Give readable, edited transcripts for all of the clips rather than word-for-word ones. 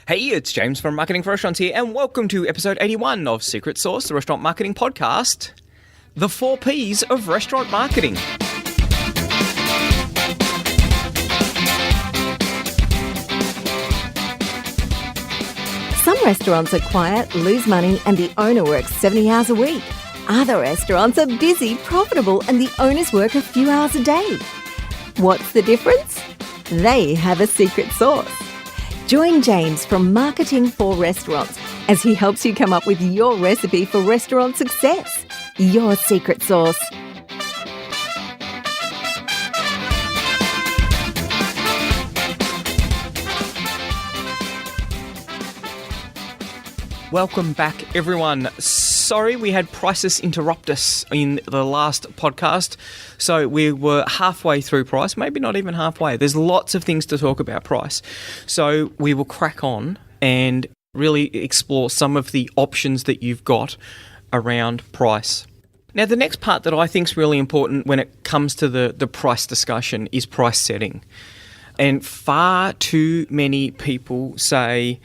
Hey, it's James from Marketing for Restaurants here, and welcome to episode 81 of Secret Sauce, the restaurant marketing podcast, the 4 Ps of restaurant marketing. Some restaurants are quiet, lose money, and the owner works 70 hours a week. Other restaurants are busy, profitable, and the owners work a few hours a day. What's the difference? They have a secret sauce. Join James from Marketing for Restaurants as he helps you come up with your recipe for restaurant success, your secret sauce. Welcome back, everyone. Sorry we had prices interrupt us in the last podcast. So we were halfway through price, maybe not even halfway. There's lots of things to talk about price. So we will crack on and really explore some of the options that you've got around price. Now, the next part that I think is really important when it comes to the price discussion is price setting. And far too many people say,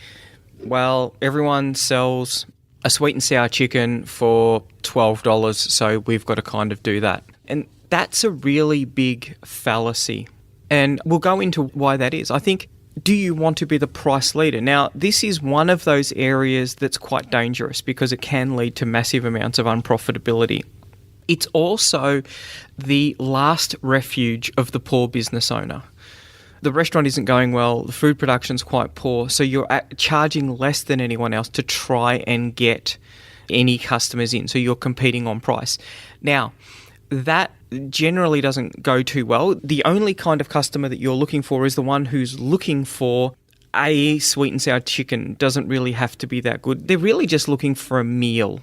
well, everyone sells a sweet and sour chicken for $12, so we've got to kind of do that. And that's a really big fallacy. And we'll go into why that is. I think, do you want to be the price leader? Now, this is one of those areas that's quite dangerous because it can lead to massive amounts of unprofitability. It's also the last refuge of the poor business owner. The restaurant isn't going well, the food production's quite poor, so you're charging less than anyone else to try and get any customers in, so you're competing on price. Now, that generally doesn't go too well. The only kind of customer that you're looking for is the one who's looking for a sweet and sour chicken. Doesn't really have to be that good. They're really just looking for a meal.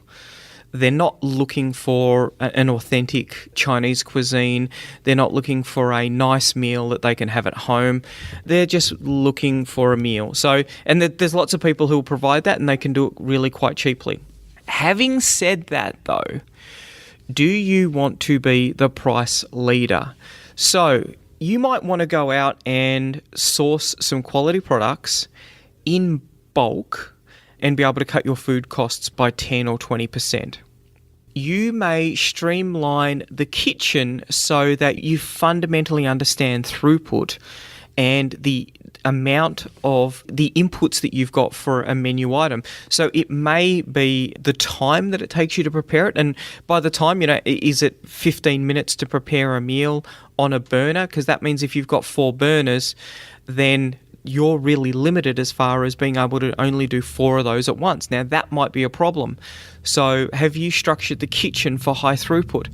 They're not looking for an authentic Chinese cuisine. They're not looking for a nice meal that they can have at home. They're just looking for a meal. So, and there's lots of people who will provide that, and they can do it really quite cheaply. Having said that, though, do you want to be the price leader? So you might want to go out and source some quality products in bulk and be able to cut your food costs by 10 or 20%. You may streamline the kitchen so that you fundamentally understand throughput and the amount of the inputs that you've got for a menu item. So it may be the time that it takes you to prepare it. And by the time, is it 15 minutes to prepare a meal on a burner? Because that means if you've got 4 burners, then you're really limited as far as being able to only do 4 of those at once. Now, that might be a problem. So have you structured the kitchen for high throughput?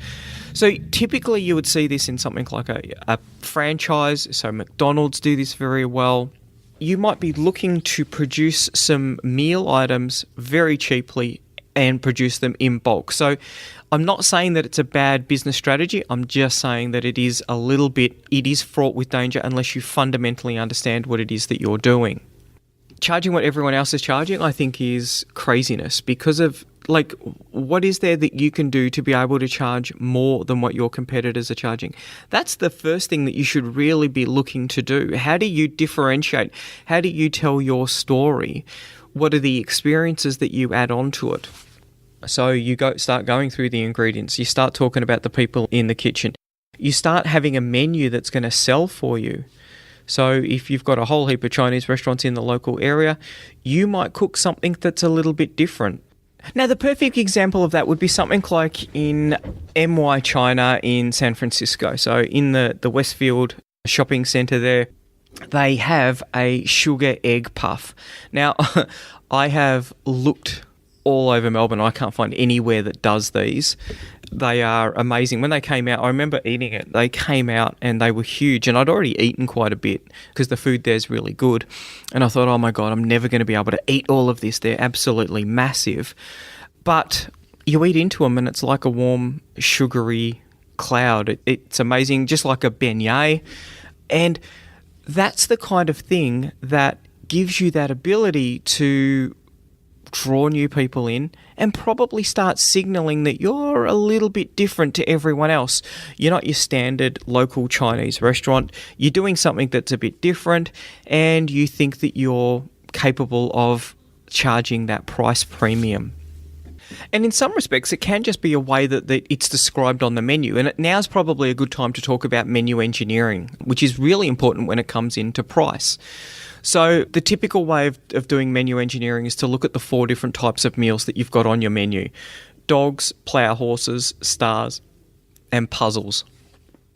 So typically you would see this in something like a franchise. So McDonald's do this very well. You might be looking to produce some meal items very cheaply and produce them in bulk. So I'm not saying that it's a bad business strategy. I'm just saying that it is fraught with danger unless you fundamentally understand what it is that you're doing. Charging what everyone else is charging, I think, is craziness because of, what is there that you can do to be able to charge more than what your competitors are charging? That's the first thing that you should really be looking to do. How do you differentiate? How do you tell your story? What are the experiences that you add on to it? So you start going through the ingredients. You start talking about the people in the kitchen. You start having a menu that's going to sell for you. So if you've got a whole heap of Chinese restaurants in the local area, you might cook something that's a little bit different. Now, the perfect example of that would be something like in MY China in San Francisco. So in the Westfield shopping center there, they have a sugar egg puff. Now, I have looked all over Melbourne. I can't find anywhere that does these. They are amazing. When they came out, I remember eating it. They came out and they were huge, and I'd already eaten quite a bit because the food there's really good. And I thought, oh my God, I'm never going to be able to eat all of this. They're absolutely massive. But you eat into them and it's like a warm, sugary cloud. It's amazing, just like a beignet. And that's the kind of thing that gives you that ability to draw new people in and probably start signaling that you're a little bit different to everyone else. You're not your standard local Chinese restaurant. You're doing something that's a bit different, and you think that you're capable of charging that price premium. And in some respects, it can just be a way that it's described on the menu. And now's probably a good time to talk about menu engineering, which is really important when it comes into price. So the typical way of doing menu engineering is to look at the 4 different types of meals that you've got on your menu: dogs, plow horses, stars, and puzzles.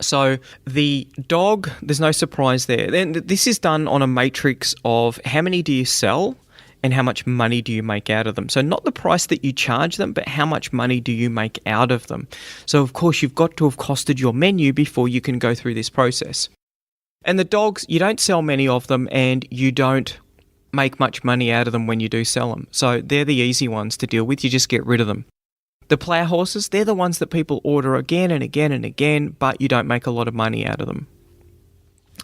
So the dog, there's no surprise there. Then this is done on a matrix of how many do you sell and how much money do you make out of them. So not the price that you charge them, but how much money do you make out of them. So of course you've got to have costed your menu before you can go through this process. And the dogs, you don't sell many of them and you don't make much money out of them when you do sell them. So they're the easy ones to deal with. You just get rid of them. The plow horses, they're the ones that people order again and again and again, but you don't make a lot of money out of them.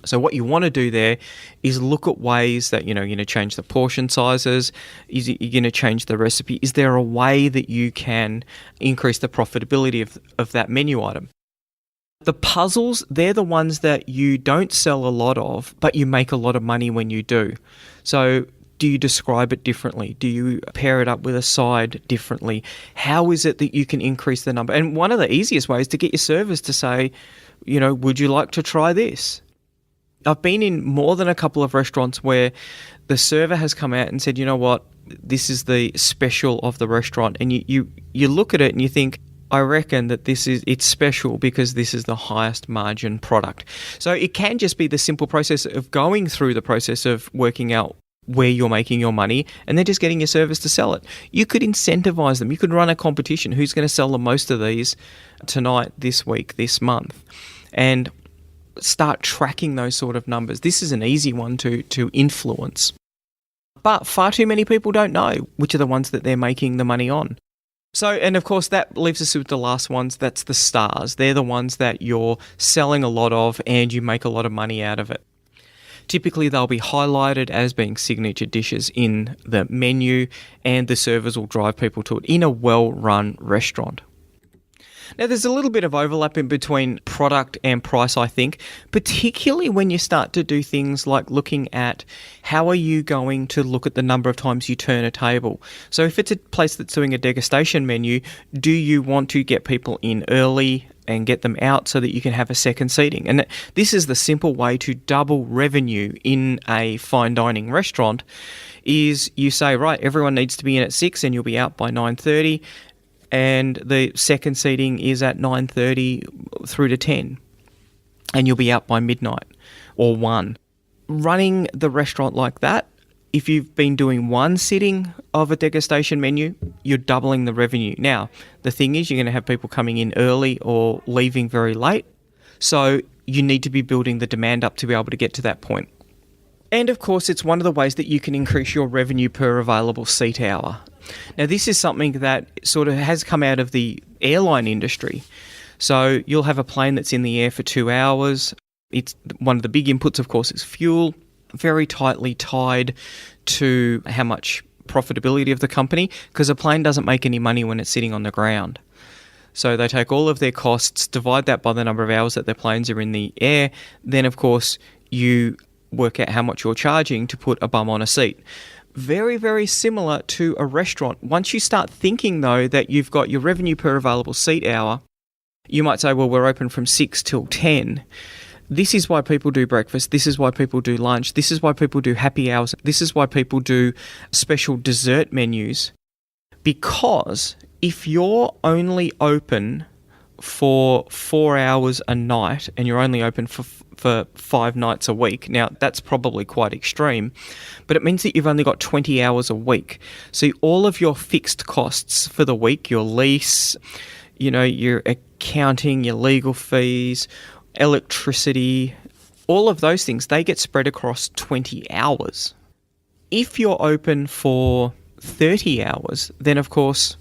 So what you want to do there is look at ways that, you're going to change the portion sizes. You're going to change the recipe. Is there a way that you can increase the profitability of that menu item? The puzzles, they're the ones that you don't sell a lot of, but you make a lot of money when you do. So do you describe it differently? Do you pair it up with a side differently? How is it that you can increase the number? And one of the easiest ways to get your servers to say, would you like to try this? I've been in more than a couple of restaurants where the server has come out and said, you know what, this is the special of the restaurant. And you look at it and you think, I reckon that it's special because this is the highest margin product. So it can just be the simple process of going through the process of working out where you're making your money and then just getting your servers to sell it. You could incentivize them. You could run a competition. Who's going to sell the most of these tonight, this week, this month? And start tracking those sort of numbers. This is an easy one to influence. But far too many people don't know which are the ones that they're making the money on. So, and of course, that leaves us with the last ones. That's the stars. They're the ones that you're selling a lot of and you make a lot of money out of it. Typically, they'll be highlighted as being signature dishes in the menu, and the servers will drive people to it in a well-run restaurant. Now, there's a little bit of overlap in between product and price, I think, particularly when you start to do things like looking at how are you going to look at the number of times you turn a table. So if it's a place that's doing a degustation menu, do you want to get people in early and get them out so that you can have a second seating? And this is the simple way to double revenue in a fine dining restaurant is you say, right, everyone needs to be in at 6 and you'll be out by 9:30. And the second seating is at 9:30 through to 10. And you'll be out by midnight or 1. Running the restaurant like that, if you've been doing one sitting of a degustation menu, you're doubling the revenue. Now, the thing is you're going to have people coming in early or leaving very late. So you need to be building the demand up to be able to get to that point. And of course, it's one of the ways that you can increase your revenue per available seat hour. Now, this is something that sort of has come out of the airline industry. So you'll have a plane that's in the air for 2 hours. It's one of the big inputs, of course, is fuel, very tightly tied to how much profitability of the company, because a plane doesn't make any money when it's sitting on the ground. So they take all of their costs, divide that by the number of hours that their planes are in the air. Then, of course, you work out how much you're charging to put a bum on a seat. Very, very similar to a restaurant. Once you start thinking, though, that you've got your revenue per available seat hour, you might say, well, we're open from 6 till 10. This is why people do breakfast. This is why people do lunch. This is why people do happy hours. This is why people do special dessert menus. Because if you're only open for 4 hours a night and you're only open for 5 nights a week. Now, that's probably quite extreme, but it means that you've only got 20 hours a week. So all of your fixed costs for the week, your lease, your accounting, your legal fees, electricity, all of those things, they get spread across 20 hours. If you're open for 30 hours, then of course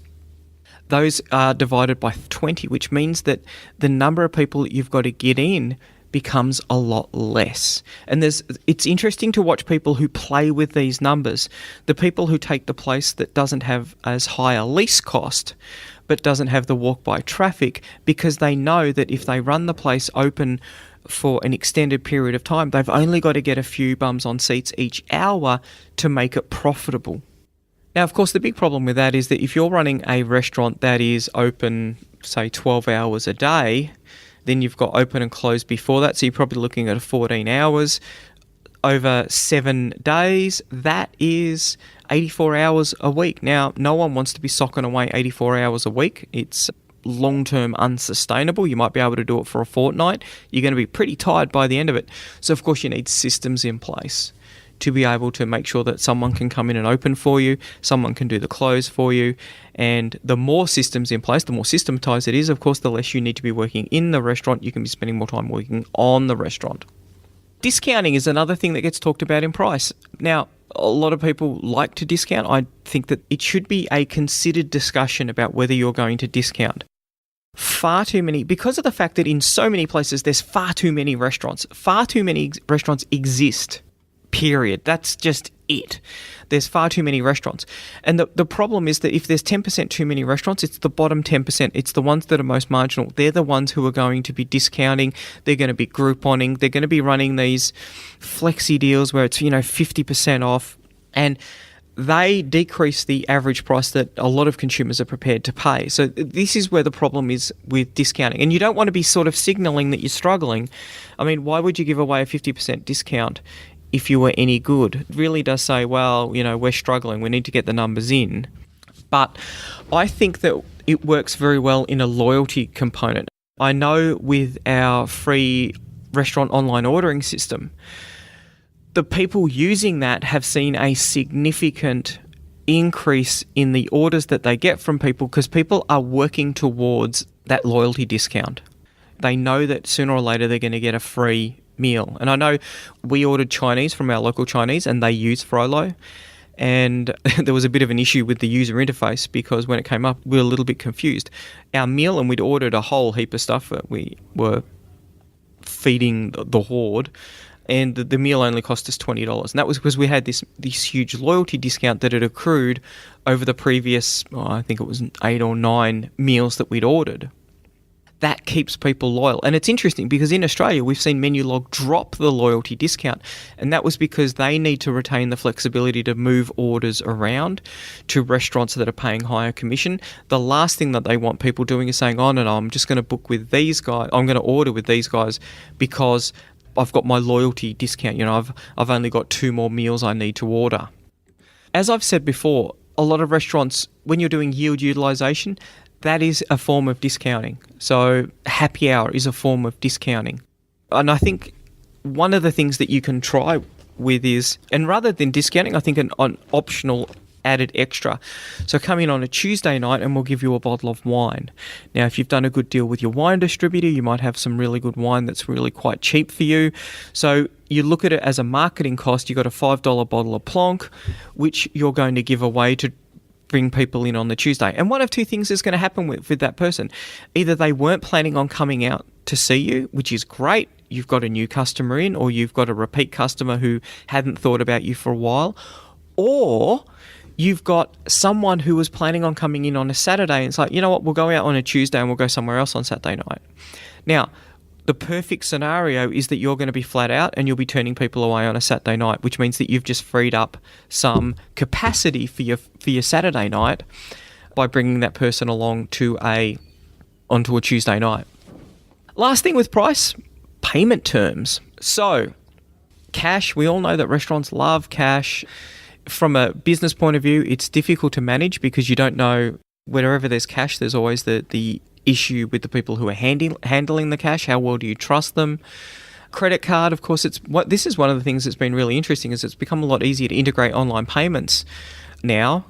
those are divided by 20, which means that the number of people that you've got to get in becomes a lot less. And it's interesting to watch people who play with these numbers. The people who take the place that doesn't have as high a lease cost, but doesn't have the walk-by traffic, because they know that if they run the place open for an extended period of time, they've only got to get a few bums on seats each hour to make it profitable. Now, of course, the big problem with that is that if you're running a restaurant that is open, say, 12 hours a day, then you've got open and close before that, so you're probably looking at 14 hours over 7 days. That is 84 hours a week. Now, no one wants to be socking away 84 hours a week. It's long-term unsustainable. You might be able to do it for a fortnight. You're going to be pretty tired by the end of it. So, of course, you need systems in place to be able to make sure that someone can come in and open for you, someone can do the close for you, and the more systems in place, the more systematized it is, of course, the less you need to be working in the restaurant. You can be spending more time working on the restaurant. Discounting is another thing that gets talked about in price. Now, a lot of people like to discount. I think that it should be a considered discussion about whether you're going to discount. Far too many, because of the fact that in so many places there's far too many restaurants. Far too many restaurants exist. Period. That's just it. There's far too many restaurants. And the problem is that if there's 10% too many restaurants, it's the bottom 10%. It's the ones that are most marginal. They're the ones who are going to be discounting. They're going to be Grouponing. They're going to be running these flexi deals where it's, 50% off. And they decrease the average price that a lot of consumers are prepared to pay. So this is where the problem is with discounting. And you don't want to be sort of signaling that you're struggling. I mean, why would you give away a 50% discount if you were any good? It really does say, well, we're struggling, we need to get the numbers in. But I think that it works very well in a loyalty component. I know with our free restaurant online ordering system, the people using that have seen a significant increase in the orders that they get from people because people are working towards that loyalty discount. They know that sooner or later they're going to get a free meal. And I know we ordered Chinese from our local Chinese and they use Frollo, and there was a bit of an issue with the user interface because when it came up we were a little bit confused. Our meal, and we'd ordered a whole heap of stuff that we were feeding the horde, and the meal only cost us $20, and that was because we had this huge loyalty discount that had accrued over the previous, I think it was 8 or 9 meals that we'd ordered. That keeps people loyal. And it's interesting because in Australia, we've seen Menulog drop the loyalty discount. And that was because they need to retain the flexibility to move orders around to restaurants that are paying higher commission. The last thing that they want people doing is saying, oh, no, I'm just going to book with these guys. I'm going to order with these guys because I've got my loyalty discount. I've only got 2 more meals I need to order. As I've said before, a lot of restaurants, when you're doing yield utilization, that is a form of discounting. So happy hour is a form of discounting. And I think one of the things that you can try with is, and rather than discounting, I think an optional added extra. So come in on a Tuesday night and we'll give you a bottle of wine. Now, if you've done a good deal with your wine distributor, you might have some really good wine that's really quite cheap for you. So you look at it as a marketing cost. You've got a $5 bottle of Plonk, which you're going to give away to bring people in on the Tuesday. And one of two things is going to happen with that person. Either they weren't planning on coming out to see you, which is great. You've got a new customer in, or you've got a repeat customer who hadn't thought about you for a while, or you've got someone who was planning on coming in on a Saturday and it's like, you know what, we'll go out on a Tuesday and we'll go somewhere else on Saturday night. Now, the perfect scenario is that you're going to be flat out and you'll be turning people away on a Saturday night, which means that you've just freed up some capacity for your Saturday night by bringing that person along onto a Tuesday night. Last thing with price, payment terms. So, cash, we all know that restaurants love cash. From a business point of view, it's difficult to manage because you don't know, wherever there's cash, there's always the issue with the people who are handling the cash. How well do you trust them? Credit card, of course, this is one of the things that's been really interesting, is it's become a lot easier to integrate online payments now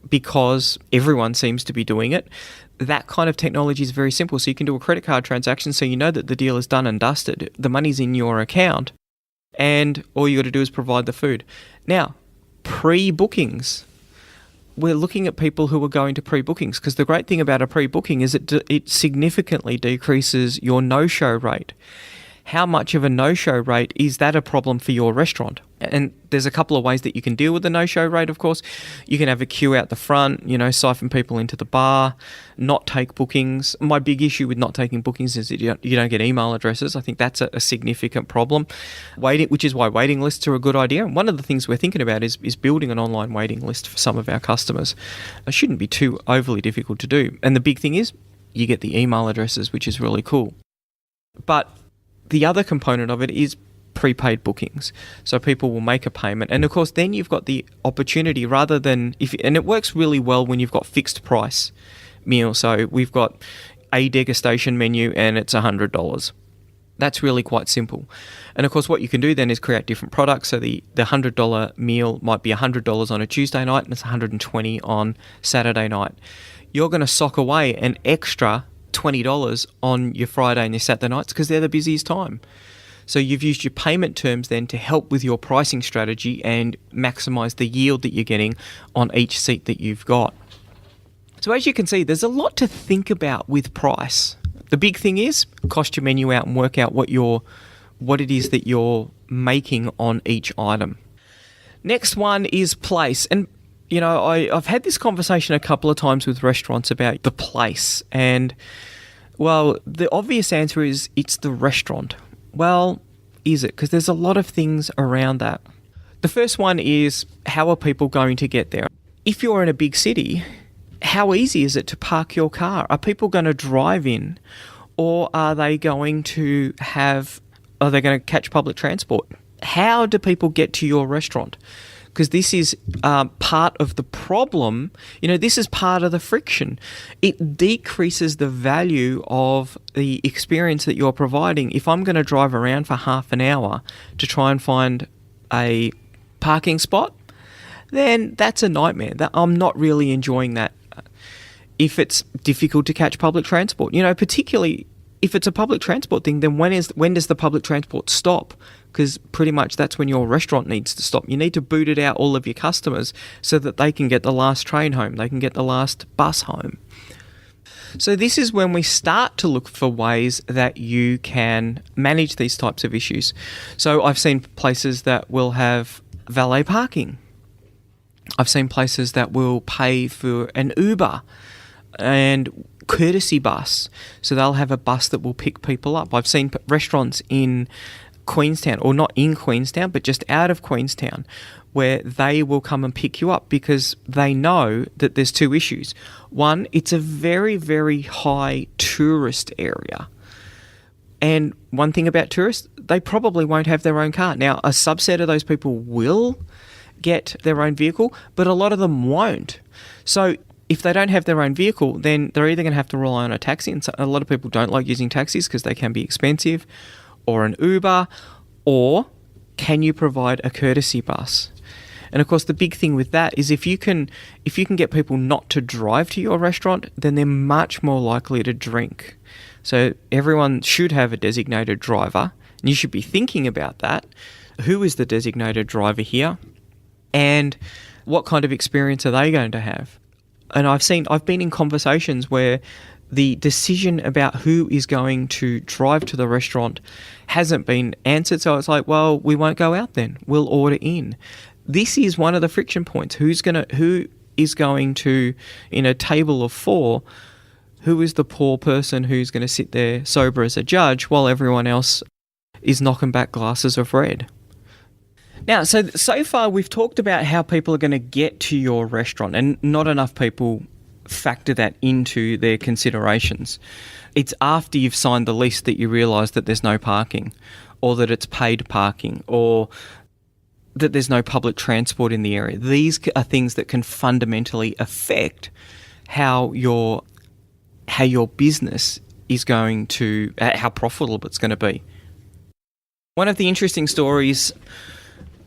because everyone seems to be doing it. That kind of technology is very simple. So you can do a credit card transaction so you know that the deal is done and dusted. The money's in your account and all you got to do is provide the food. Now, pre-bookings. We're looking at people who are going to pre-bookings because the great thing about a pre-booking is it significantly decreases your no-show rate. How much of a no-show rate is that a problem for your restaurant? And there's a couple of ways that you can deal with the no-show rate, of course. You can have a queue out the front, siphon people into the bar, not take bookings. My big issue with not taking bookings is that you don't get email addresses. I think that's a significant problem, which is why waiting lists are a good idea. And one of the things we're thinking about is building an online waiting list for some of our customers. It shouldn't be too overly difficult to do. And the big thing is you get the email addresses, which is really cool. But the other component of it is prepaid bookings. So people will make a payment. And of course, then you've got the opportunity rather than and it works really well when you've got fixed price meal. So we've got a degustation menu and it's $100. That's really quite simple. And of course, what you can do then is create different products. So the $100 meal might be $100 on a Tuesday night and it's $120 on Saturday night. You're going to sock away an extra $20 on your Friday and your Saturday nights because they're the busiest time. So you've used your payment terms then to help with your pricing strategy and maximize the yield that you're getting on each seat that you've got. So as you can see, there's a lot to think about with price. The big thing is cost your menu out and work out what it is that you're making on each item. Next one is place. And I've had this conversation a couple of times with restaurants about the place. And well, the obvious answer is it's the restaurant. Well, is it? Because there's a lot of things around that. The first one is, how are people going to get there? If you're in a big city, how easy is it to park your car? Are people going to drive in, or are they going to catch public transport? How do people get to your restaurant? Because this is part of the problem. This is part of the friction. It decreases the value of the experience that you're providing. If I'm going to drive around for half an hour to try and find a parking spot, then that's a nightmare. I'm not really enjoying that. If it's difficult to catch public transport, particularly if it's a public transport thing, then when does the public transport stop? Because pretty much that's when your restaurant needs to stop. You need to boot it out all of your customers so that they can get the last train home, they can get the last bus home. So this is when we start to look for ways that you can manage these types of issues. So I've seen places that will have valet parking. I've seen places that will pay for an Uber and courtesy bus. So they'll have a bus that will pick people up. I've seen restaurants in Queenstown, or not in Queenstown, but just out of Queenstown, where they will come and pick you up because they know that there's two issues. One, it's a very, very high tourist area. And one thing about tourists, they probably won't have their own car. Now, a subset of those people will get their own vehicle, but a lot of them won't. So if they don't have their own vehicle, then they're either going to have to rely on a taxi, and so a lot of people don't like using taxis because they can be expensive, or an Uber, or can you provide a courtesy bus? And of course, the big thing with that is if you can get people not to drive to your restaurant, then they're much more likely to drink. So everyone should have a designated driver, and you should be thinking about that. Who is the designated driver here? And what kind of experience are they going to have? And I've been in conversations where the decision about who is going to drive to the restaurant hasn't been answered. So it's like, well, we won't go out then. We'll order in. This is one of the friction points. Who is going to, in a table of four, who is the poor person who's going to sit there sober as a judge while everyone else is knocking back glasses of red? Now, so far we've talked about how people are going to get to your restaurant, and not enough people factor that into their considerations. It's after you've signed the lease that you realise that there's no parking, or that it's paid parking, or that there's no public transport in the area. These are things that can fundamentally affect how your business is going to, how profitable it's going to be. One of the interesting stories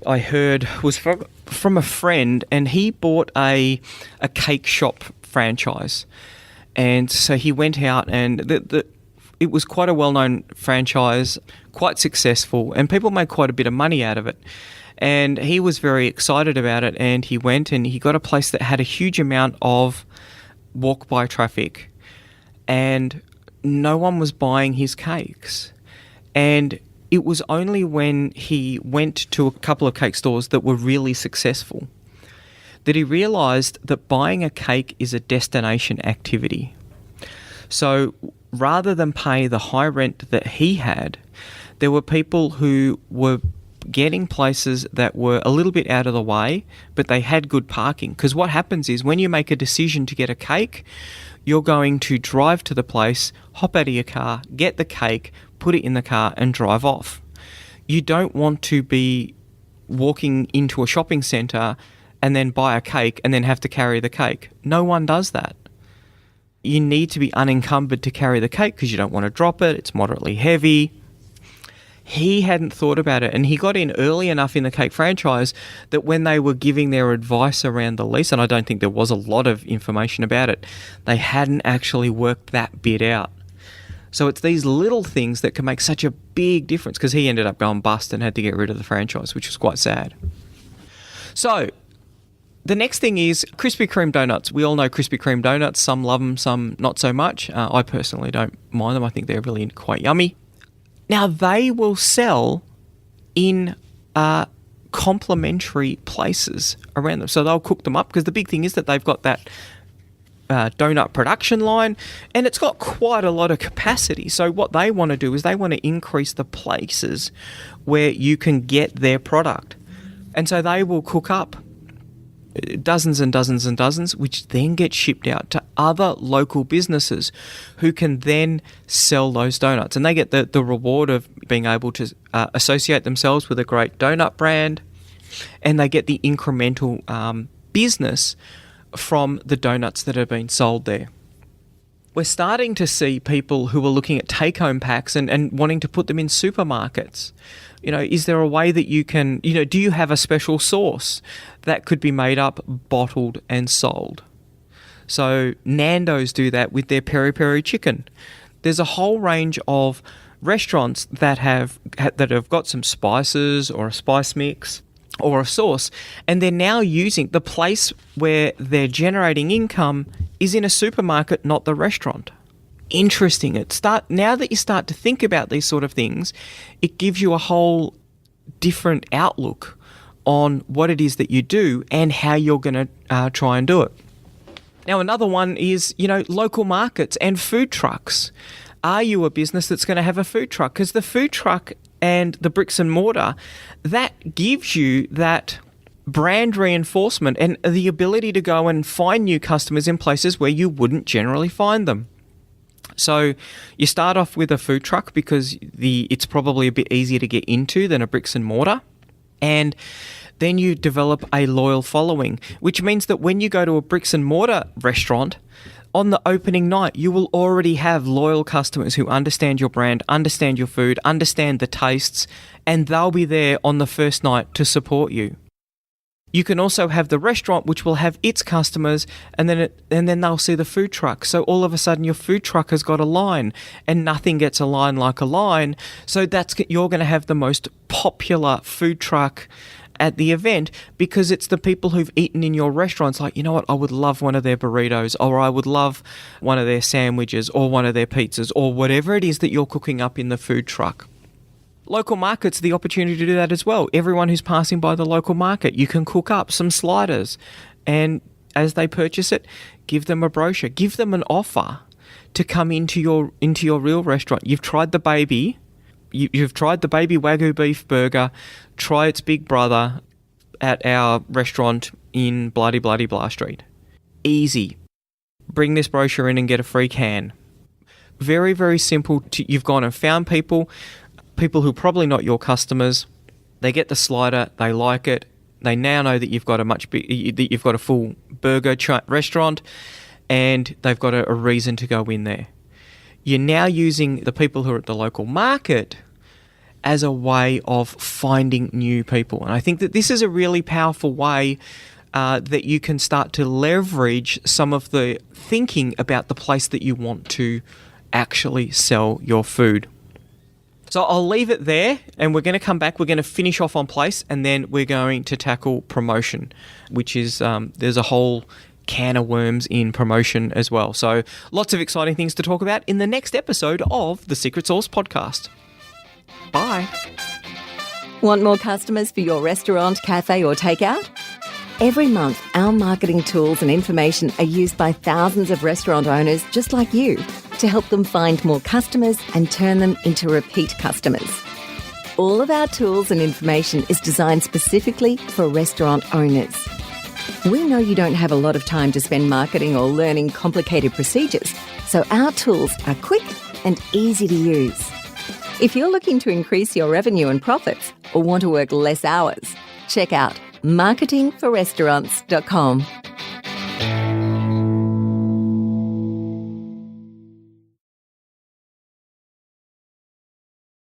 I heard was from a friend, and he bought a cake shop franchise. And so he went out, and it was quite a well-known franchise, quite successful, and people made quite a bit of money out of it. And he was very excited about it, and he went and he got a place that had a huge amount of walk-by traffic, and no one was buying his cakes. And it was only when he went to a couple of cake stores that were really successful that he realised that buying a cake is a destination activity. So rather than pay the high rent that he had, there were people who were getting places that were a little bit out of the way, but they had good parking. Because what happens is when you make a decision to get a cake, you're going to drive to the place, hop out of your car, get the cake, put it in the car and drive off. You don't want to be walking into a shopping centre and then buy a cake and then have to carry the cake. No one does that. You need to be unencumbered to carry the cake because you don't want to drop it. It's moderately heavy. He hadn't thought about it, and he got in early enough in the cake franchise that when they were giving their advice around the lease, and I don't think there was a lot of information about it, they hadn't actually worked that bit out. So it's these little things that can make such a big difference, because he ended up going bust and had to get rid of the franchise, which was quite sad. So the next thing is Krispy Kreme donuts. We all know Krispy Kreme donuts. Some love them, some not so much. I personally don't mind them. I think they're really quite yummy. Now, they will sell in complementary places around them. So they'll cook them up, because the big thing is that they've got that donut production line, and it's got quite a lot of capacity. So what they want to do is they want to increase the places where you can get their product. And so they will cook up dozens and dozens and dozens, which then get shipped out to other local businesses who can then sell those donuts. And they get the reward of being able to associate themselves with a great donut brand, and they get the incremental business from the donuts that are being sold there. We're starting to see people who are looking at take-home packs and wanting to put them in supermarkets. Is there a way that you can, do you have a special sauce that could be made up, bottled and sold? So Nando's do that with their peri-peri chicken. There's a whole range of restaurants that have got some spices or a spice mix or a sauce, and they're now using the place where they're generating income is in a supermarket, not the restaurant. Interesting. Now that you start to think about these sort of things, it gives you a whole different outlook on what it is that you do and how you're going to try and do it. Now, another one is, local markets and food trucks. Are you a business that's going to have a food truck? Because the food truck and the bricks and mortar, that gives you that brand reinforcement and the ability to go and find new customers in places where you wouldn't generally find them. So you start off with a food truck because it's probably a bit easier to get into than a bricks and mortar. And then you develop a loyal following, which means that when you go to a bricks and mortar restaurant, on the opening night, you will already have loyal customers who understand your brand, understand your food, understand the tastes, and they'll be there on the first night to support you. You can also have the restaurant, which will have its customers, and then they'll see the food truck. So all of a sudden, your food truck has got a line, and nothing gets a line like a line. So you're going to have the most popular food truck at the event, because it's the people who've eaten in your restaurants like, I would love one of their burritos, or I would love one of their sandwiches, or one of their pizzas, or whatever it is that you're cooking up in the food truck. Local markets, the opportunity to do that as well. Everyone who's passing by the local market, you can cook up some sliders, and as they purchase it, give them a brochure, give them an offer to come into your real restaurant. You've tried the baby. You've tried the baby Wagyu beef burger, try its big brother at our restaurant in bloody blah street. Easy. Bring this brochure in and get a free can. Very, very simple. You've gone and found people who are probably not your customers. They get the slider, they like it. They now know that you've got a full burger restaurant, and they've got a reason to go in there. You're now using the people who are at the local market as a way of finding new people. And I think that this is a really powerful way that you can start to leverage some of the thinking about the place that you want to actually sell your food. So I'll leave it there, and we're going to come back. We're going to finish off on place, and then we're going to tackle promotion, which is there's a whole can of worms in promotion as well. So lots of exciting things to talk about in the next episode of the Secret Sauce Podcast. Bye. Want more customers for your restaurant, cafe or takeout? Every month, our marketing tools and information are used by thousands of restaurant owners just like you to help them find more customers and turn them into repeat customers. All of our tools and information is designed specifically for restaurant owners. We know you don't have a lot of time to spend marketing or learning complicated procedures, so our tools are quick and easy to use. If you're looking to increase your revenue and profits or want to work less hours, check out marketingforrestaurants.com.